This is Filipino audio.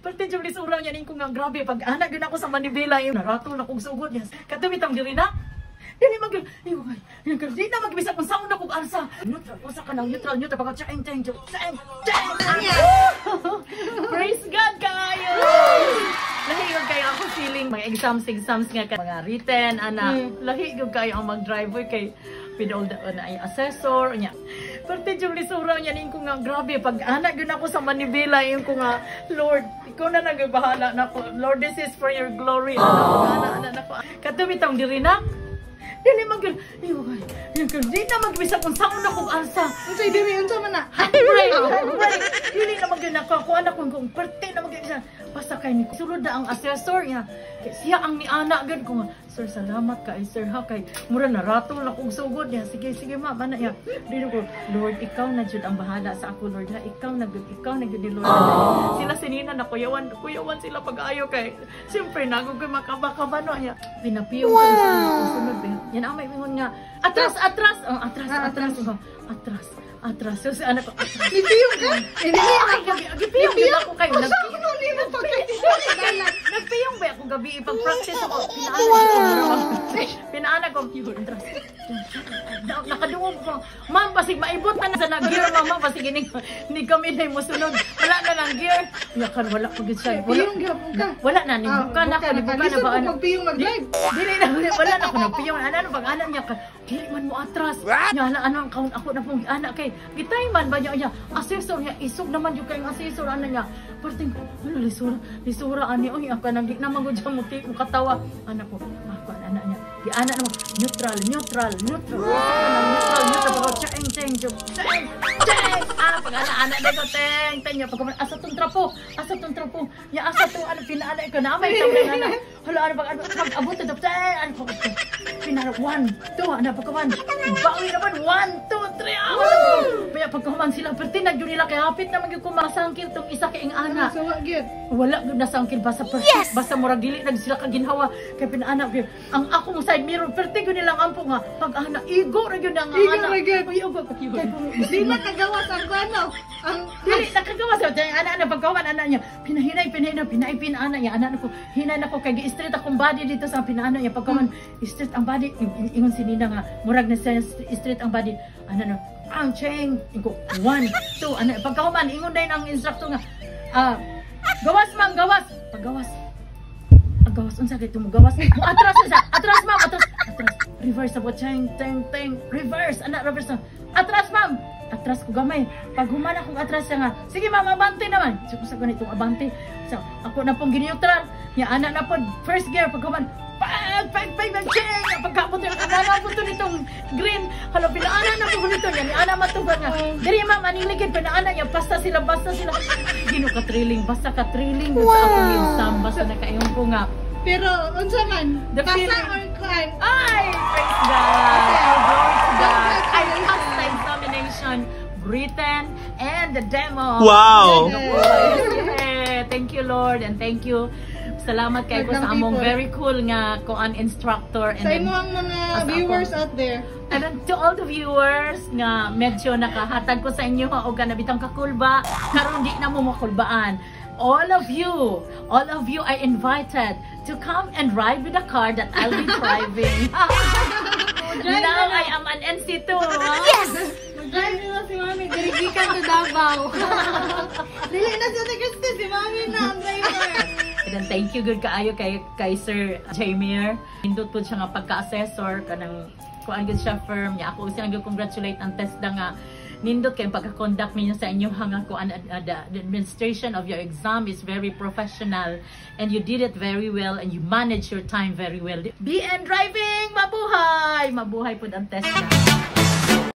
Pati yung lisura niya ko nga grabe pag anak yun ako sa Manibela yung naratol na kong sugod niya. Katumitang diri na. Dili mag di na magbisa kung saan na kong arsa. Neutral, usa ka ng neutral pagka chang. Praise God kayo. Lahi yung kayo ako feeling mga exams nga ka mga written ana. Lahi yung kayo ang mag-driver kay pinol na ay assessor niya. Parte yung lisura niya ko nga grabe pag anak yun ako sa Manibela yung ko nga Lord ikaw na nagbahala na ko Lord this is for your glory. Ana ko. Katumitang diri na. Dili di na magbisa kung saan na kong asa. Unsay diri unsa man na? Pray. Dili na magana ko anak kong parte na magisa. Basta kay ni sulod na ang assessor niya. Siya ang ni anak gud ko nga. Sir, salamat kay sir ha kay mura na ratol na kong sugod niya. Sige ma'am ana ya. Dili ko Lord ikaw na jud ang bahala sa ako Lord ha. Ikaw na gud ni Lord. Sila sinina na kuyawan sila pag-ayo kay siyempre nagog ko makabakabano niya. Pinapiyong ko sunod ba. Yan ang may mingon nga atras. So si anak ko atras. Ipiyong ka. Gipiyong ako kayo. Nagpiyong Nagpiyong ba ako gabi ipag-practice ako. Pinaanak ko atras. Nakadungog ko. Ma'am, pasig maibot na sa nag-gear, mama. Pasig ni kami na mo sunod. Wala na lang gear. Yakan, wala ko gud siya. Wala na, nibukan ako. Nibukan na ba? Magpiyong mag-drive. Dili na, wala na ako nagpiyong. Ano pag anak niya ka, dili man mo atras. Nyala, ano ang kaon ako na pong anak kay. Gitay man ba niya, asesor niya, isog naman yung kayong asesor, ano niya. Parting, lisura, ani, oy, ako nang di naman ko dyan mo katawa. Anak ko, ako, anak niya. Di anak naman, neutral. Pag cheng. Pag anak na ko, teng niya. Pag asa tong trapo. Ya, asa tong, pinaanak ko na, may tawag na anak. Hala, pag-abot na daw, teng, pinaanak, 1, 2, pagkaman. Bawi naman, 1, 2, 3, Kaya pagkaman sila, perti na yun nila, kaya hapit naman yung kumasangkil tong isa kay ang anak. Wala na sangkil, basta murag dili nag sila kaginhawa. Kaya pinaanak ko, ang akong side mirror, perti yun nilang ampo nga, pag anak, igo na yun ang anak. Di na kagawas ang ano. Dili, nakagawas. Anak pagkaman, anak niya, pinaipin anak niya, anak ko, hinay na ko, kaya straight akong body dito sa pinaanak niya, pagkaman, straight ang body, ingon si Nina nga, murag na straight ang body, anak na, ang cheng, ingo, 1, 2, anak, pagkaman, ingon na yun ang instructor nga, gawas ma'am, gawas, paggawas, unsa kay tumugawas, atras ma'am, reverse abo, cheng, reverse, anak, reverse na, atras ma'am, atras ko gamay. Pag humana akong atras siya nga, sige ma'am, abante naman. Sa ganitong abante. So, ako na pong gineutral. Ya, anak na po, first gear, pag human, pagkapot yung kanana po ito nitong green. Hala, pinaanan na po nito. Yan, anak matugan nga. Dari ma'am, aniligid, pinaanan niya, basta sila. Gino ka-trilling, basta ka-trilling. Basta akong exam, basta nakaiyong ko nga. Pero, unsa man? Pasa or climb? Ay, praise God! Glory to God! I passed the examination, written, and the demo. Wow! Yeah. Thank you, Lord, and thank you. Salamat kayo sa among very cool nga koan instructor. And sa imo ang mga viewers out there. And then to all the viewers nga medyo nakahatag ko sa inyo o ganabitang kakulba, karon di na mo makulbaan. All of you are invited to come and ride with the car that I'll be driving. Now I am an NC2. Yes! Mag-drive nila si Mami, dirigikan to Davao. Dili na siya nag-gusto, si Mami na ang driver. And then thank you good kaayo kay Sir Jaimier. Hindot po siya nga pagka-assessor kanang kuan gud siya firm niya. Ako siya nag-congratulate ang TESDA nga nindot kay pagka-conduct ninyo sa inyo hanga ko the administration of your exam is very professional and you did it very well and you managed your time very well. BN Driving, mabuhay po ang TESDA.